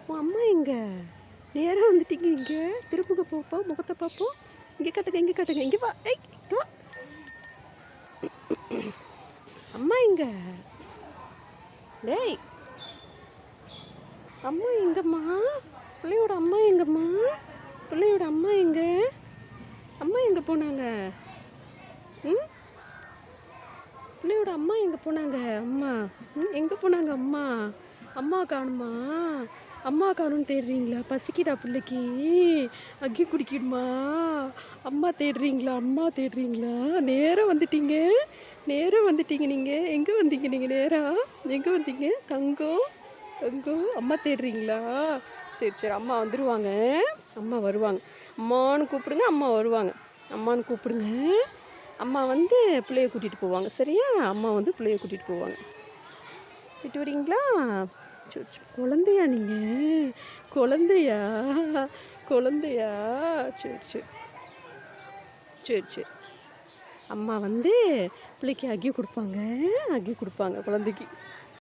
உன் அம்மா எங்க? நேராக வந்துட்டீங்க இங்கே. திருப்புக பார்ப்போம், முகத்தை பார்ப்போம். இங்கே காட்டுங்க, இங்கே காட்டுங்க, இங்கே வா. ஏய் இங்க வா. அம்மா எங்க? டேய் அம்மா எங்கம்மா? பிள்ளையோட அம்மா எங்கம்மா? பிள்ளையோட அம்மா எங்க? அம்மா எங்கே போனாங்க? ம் பிள்ளையோட அம்மா எங்கே போனாங்க? அம்மா எங்கே போனாங்க அம்மா? அம்மா காணுமா? அம்மா காணும்னு தேடுறீங்களா? பசிக்குதா பிள்ளைக்கு? அக்கி குடிக்கணுமா? அம்மா தேடுறீங்களா? அம்மா தேடுறீங்களா? நேராக வந்துட்டீங்க, நேராக வந்துட்டீங்க. நீங்கள் எங்கே வந்தீங்க? நீங்கள் நேராக எங்கே வந்தீங்க? தங்கம் தங்கம் அம்மா தேடுறீங்களா? சரி சரி, அம்மா வந்துடுவாங்க. அம்மா வருவாங்க. அம்மான்னு கூப்பிடுங்க, அம்மா வருவாங்க. அம்மான்னு கூப்பிடுங்க. அம்மா வந்து பிள்ளைய கூட்டிகிட்டு போவாங்க. சரியா? அம்மா வந்து பிள்ளைய கூட்டிகிட்டு போவாங்க. விட்டு வரீங்களா? சரி சரி. குழந்தையா நீங்கள்? குழந்தையா? குழந்தையா? சரி சரி சரி சரி. அம்மா வந்து பிள்ளைக்கு அக்கி கொடுப்பாங்க, அக்கி கொடுப்பாங்க குழந்தைக்கு.